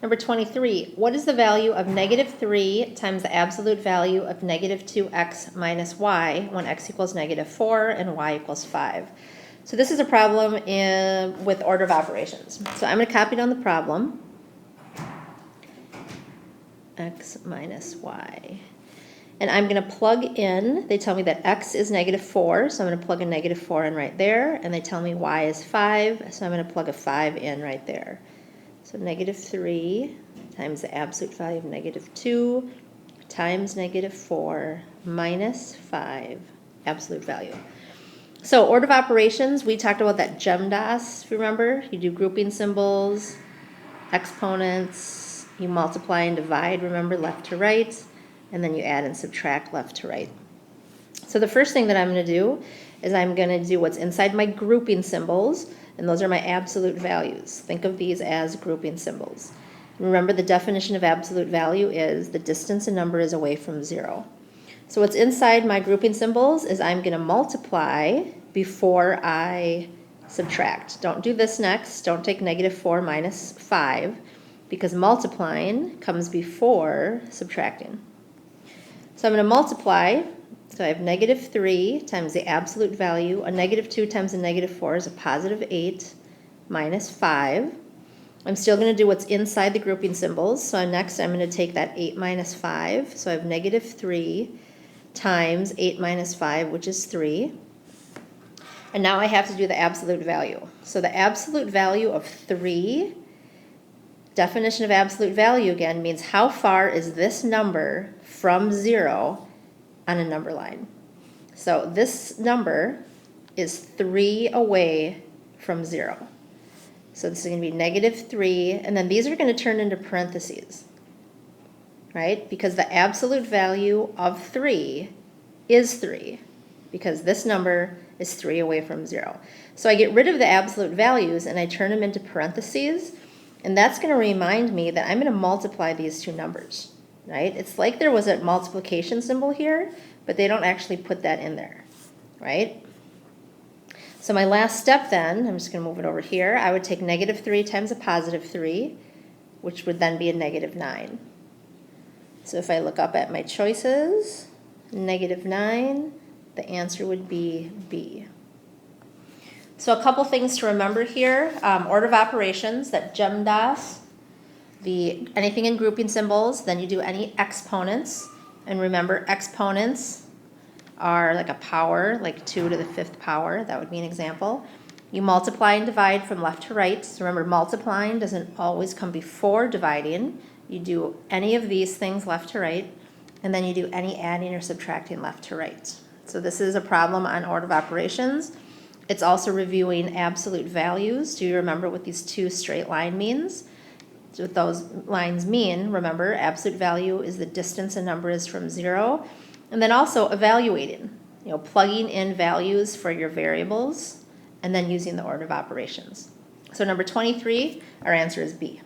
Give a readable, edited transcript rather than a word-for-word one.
Number 23, what is the value of negative 3 times the absolute value of negative 2x minus y when x equals negative 4 and y equals 5? So this is a problem with order of operations. So I'm going to copy down the problem. X minus y. And I'm going to plug in, they tell me that x is negative 4, so I'm going to plug a negative 4 in right there. And they tell me y is 5, so I'm going to plug a 5 in right there. So negative 3 times the absolute value of negative 2 times negative 4 minus 5 absolute value. So order of operations, we talked about that GEMDAS, if you remember. You do grouping symbols, exponents, you multiply and divide, remember, left to right, and then you add and subtract left to right. So the first thing that I'm going to do is I'm going to do what's inside my grouping symbols, and those are my absolute values. Think of these as grouping symbols. Remember, the definition of absolute value is the distance a number is away from 0. So what's inside my grouping symbols is I'm going to multiply before I subtract. Don't do this next. Don't take negative 4 minus 5, because multiplying comes before subtracting. So I'm going to multiply. So I have negative 3 times the absolute value. A negative 2 times a negative 4 is a positive 8 minus 5. I'm still going to do what's inside the grouping symbols. So next I'm going to take that 8 minus 5. So I have negative 3 times 8 minus 5, which is 3. And now I have to do the absolute value. So the absolute value of 3, definition of absolute value again, means how far is this number from 0 on a number line. So this number is 3 away from 0. So this is going to be negative 3, and then these are going to turn into parentheses, right? Because the absolute value of 3 is 3, because this number is 3 away from 0. So I get rid of the absolute values and I turn them into parentheses, and that's going to remind me that I'm going to multiply these two numbers. Right? It's like there was a multiplication symbol here, but they don't actually put that in there, right? So my last step then, I'm just going to move it over here, I would take negative 3 times a positive 3, which would then be a negative 9. So if I look up at my choices, negative 9, the answer would be B. So a couple things to remember here. Order of operations, that GEMDAS, anything in grouping symbols, then you do any exponents. And remember, exponents are like a power, like 2 to the 5th power. That would be an example. You multiply and divide from left to right. So remember, multiplying doesn't always come before dividing. You do any of these things left to right, and then you do any adding or subtracting left to right. So this is a problem on order of operations. It's also reviewing absolute values. Do you remember what these two straight line means? What those lines mean, remember, absolute value is the distance a number is from 0. And then also evaluating, plugging in values for your variables and then using the order of operations. So number 23, our answer is B.